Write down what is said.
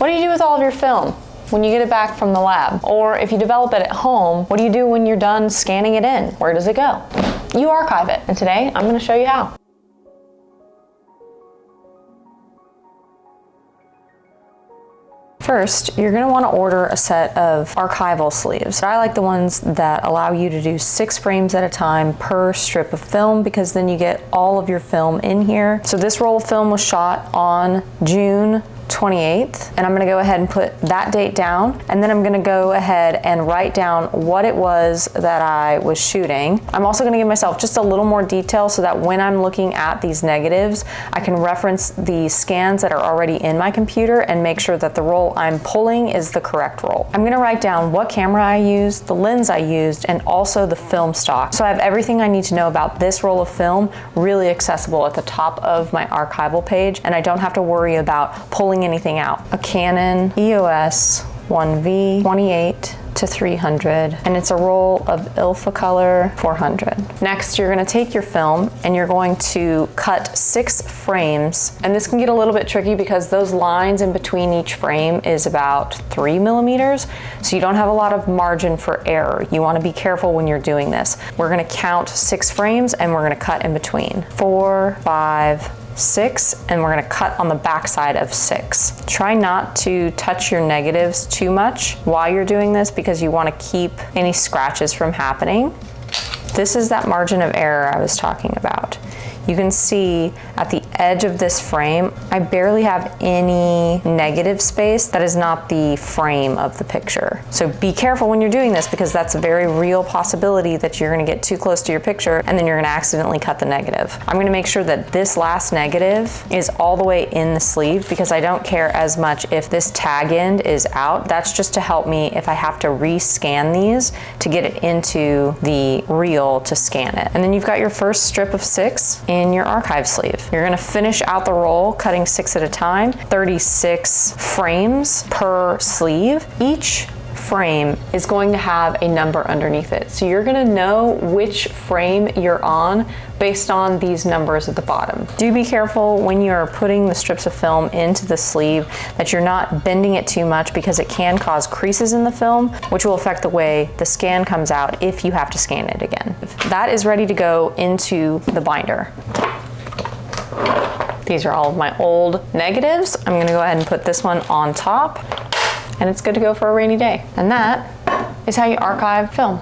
What do you do with all of your film when you get it back from the lab? Or if you develop it at home, what do you do when you're done scanning it in? Where does it go? You archive it, and today I'm going to show you how. First, you're going to want to order a set of archival sleeves. I like the ones that allow you to do 6 frames at a time per strip of film, because then you get all of your film in here. So this roll of film was shot on June 28th, and I'm going to go ahead and put that date down, and then I'm going to go ahead and write down what it was that I was shooting. I'm also going to give myself just a little more detail so that when I'm looking at these negatives, I can reference the scans that are already in my computer and make sure that the roll I'm pulling is the correct roll. I'm going to write down what camera I used, the lens I used, and also the film stock. So I have everything I need to know about this roll of film really accessible at the top of my archival page, and I don't have to worry about pulling anything out. A Canon EOS 1V 28-300, and it's a roll of Ilford 400. Next, you're going to take your film and you're going to cut 6 frames, and this can get a little bit tricky because those lines in between each frame is about 3 millimeters, so you don't have a lot of margin for error. You want to be careful when you're doing this. We're going to count 6 frames and we're going to cut in between. 4, 5, 6, and we're going to cut on the back side of 6. Try not to touch your negatives too much while you're doing this because you want to keep any scratches from happening. This is that margin of error I was talking about. You can see at the edge of this frame, I barely have any negative space that is not the frame of the picture. So be careful when you're doing this because that's a very real possibility that you're gonna get too close to your picture and then you're gonna accidentally cut the negative. I'm gonna make sure that this last negative is all the way in the sleeve because I don't care as much if this tag end is out. That's just to help me if I have to rescan these to get it into the reel to scan it. And then you've got your first strip of 6 in your archive sleeve. You're going to finish out the roll cutting 6 at a time, 36 frames per sleeve. Each frame is going to have a number underneath it. So you're going to know which frame you're on based on these numbers at the bottom. Do be careful when you're putting the strips of film into the sleeve that you're not bending it too much because it can cause creases in the film, which will affect the way the scan comes out if you have to scan it again. That is ready to go into the binder. These are all of my old negatives. I'm going to go ahead and put this one on top, and it's good to go for a rainy day. And that is how you archive film.